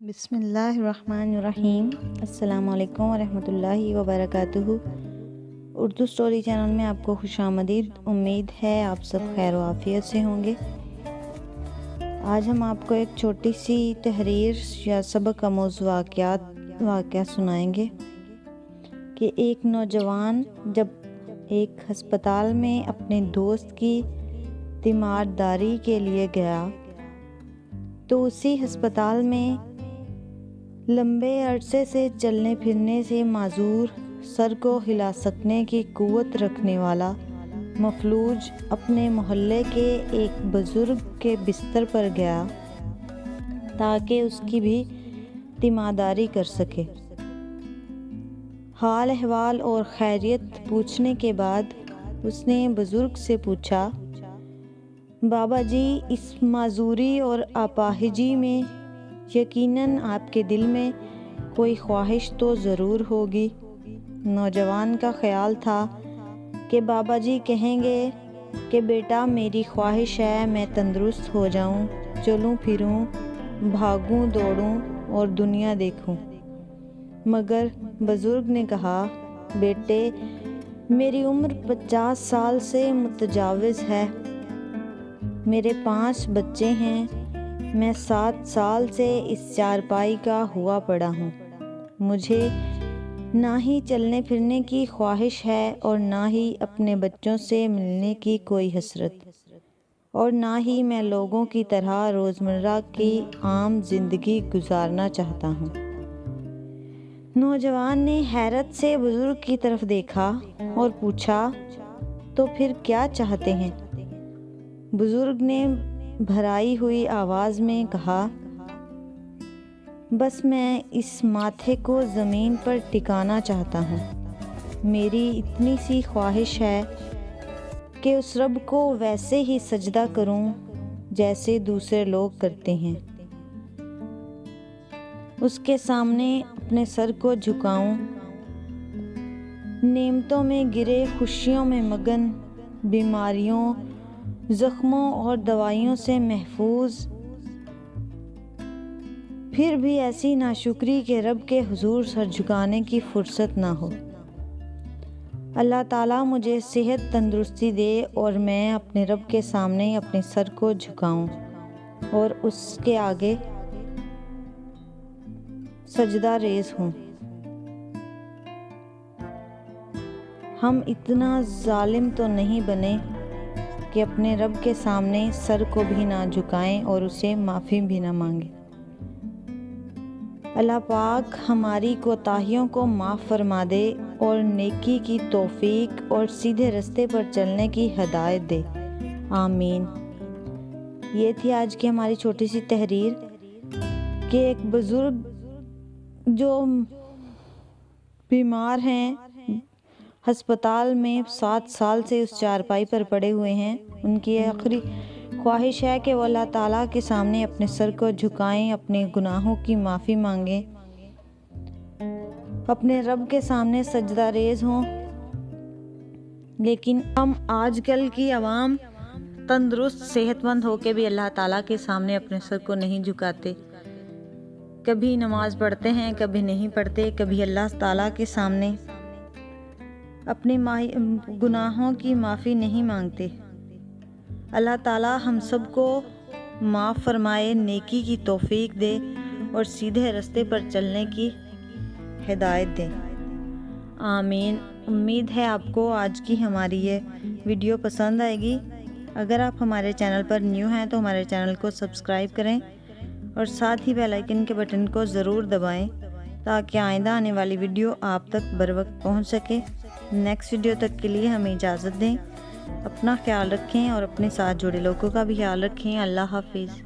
بسم اللہ الرحمن الرحیم۔ السلام علیکم ورحمۃ اللہ وبرکاتہ۔ اردو سٹوری چینل میں آپ کو خوش آمدید۔ امید ہے آپ سب خیر و عافیت سے ہوں گے۔ آج ہم آپ کو ایک چھوٹی سی تحریر یا سبق آموز واقعہ سنائیں گے کہ ایک نوجوان جب ایک ہسپتال میں اپنے دوست کی تیمارداری کے لیے گیا تو اسی ہسپتال میں لمبے عرصے سے چلنے پھرنے سے معذور، سر کو ہلا سکنے کی قوت رکھنے والا مفلوج اپنے محلے کے ایک بزرگ کے بستر پر گیا تاکہ اس کی بھی تیمارداری کر سکے۔ حال احوال اور خیریت پوچھنے کے بعد اس نے بزرگ سے پوچھا، بابا جی، اس معذوری اور اپاہجی میں یقیناً آپ کے دل میں کوئی خواہش تو ضرور ہوگی۔ نوجوان کا خیال تھا کہ بابا جی کہیں گے کہ بیٹا، میری خواہش ہے میں تندرست ہو جاؤں، چلوں پھروں، بھاگوں دوڑوں اور دنیا دیکھوں۔ مگر بزرگ نے کہا، بیٹے، میری عمر 50 سال سے متجاوز ہے، میرے 5 بچے ہیں، میں 7 سال سے اس چارپائی کا ہوا پڑا ہوں۔ مجھے نہ ہی چلنے پھرنے کی خواہش ہے اور نہ ہی اپنے بچوں سے ملنے کی کوئی حسرت، اور نہ ہی میں لوگوں کی طرح روزمرہ کی عام زندگی گزارنا چاہتا ہوں۔ نوجوان نے حیرت سے بزرگ کی طرف دیکھا اور پوچھا، تو پھر کیا چاہتے ہیں؟ بزرگ نے بھرائی ہوئی آواز میں کہا، بس میں اس ماتھے کو زمین پر ٹکانا چاہتا ہوں۔ میری اتنی سی خواہش ہے کہ اس رب کو ویسے ہی سجدہ کروں جیسے دوسرے لوگ کرتے ہیں، اس کے سامنے اپنے سر کو جھکاؤں، نعمتوں میں گرے، خوشیوں میں مگن، بیماریوں، زخموں اور دوائیوں سے محفوظ، پھر بھی ایسی ناشکری کہ رب کے حضور سر جھکانے کی فرصت نہ ہو۔ اللہ تعالیٰ مجھے صحت تندرستی دے اور میں اپنے رب کے سامنے اپنے سر کو جھکاؤں اور اس کے آگے سجدہ ریز ہوں۔ ہم اتنا ظالم تو نہیں بنے کہ اپنے رب کے سامنے سر کو بھی نہ جھکائیں اور اسے معافی بھی نہ مانگیں۔ اللہ پاک ہماری کوتاہیوں کو معاف فرما دے اور نیکی کی توفیق اور سیدھے رستے پر چلنے کی ہدایت دے، آمین۔ یہ تھی آج کی ہماری چھوٹی سی تحریر کہ ایک بزرگ جو بیمار ہیں، ہسپتال میں 7 سال سے اس چارپائی پر پڑے ہوئے ہیں، ان کی آخری خواہش ہے کہ وہ اللہ تعالیٰ کے سامنے اپنے سر کو جھکائیں، اپنے گناہوں کی معافی مانگیں، اپنے رب کے سامنے سجدہ ریز ہوں۔ لیکن ہم آج کل کی عوام تندرست صحت مند ہو کے بھی اللہ تعالیٰ کے سامنے اپنے سر کو نہیں جھکاتے، کبھی نماز پڑھتے ہیں، کبھی نہیں پڑھتے، کبھی اللہ تعالیٰ کے سامنے اپنے گناہوں کی معافی نہیں مانگتے۔ اللہ تعالیٰ ہم سب کو معاف فرمائے، نیکی کی توفیق دے اور سیدھے رستے پر چلنے کی ہدایت دے، آمین۔ امید ہے آپ کو آج کی ہماری یہ ویڈیو پسند آئے گی۔ اگر آپ ہمارے چینل پر نیو ہیں تو ہمارے چینل کو سبسکرائب کریں اور ساتھ ہی بیل آئیکن کے بٹن کو ضرور دبائیں تاکہ آئندہ آنے والی ویڈیو آپ تک بروقت پہنچ سکے۔ نیکسٹ ویڈیو تک کے لیے ہمیں اجازت دیں۔ اپنا خیال رکھیں اور اپنے ساتھ جڑے لوگوں کا بھی خیال رکھیں۔ اللہ حافظ۔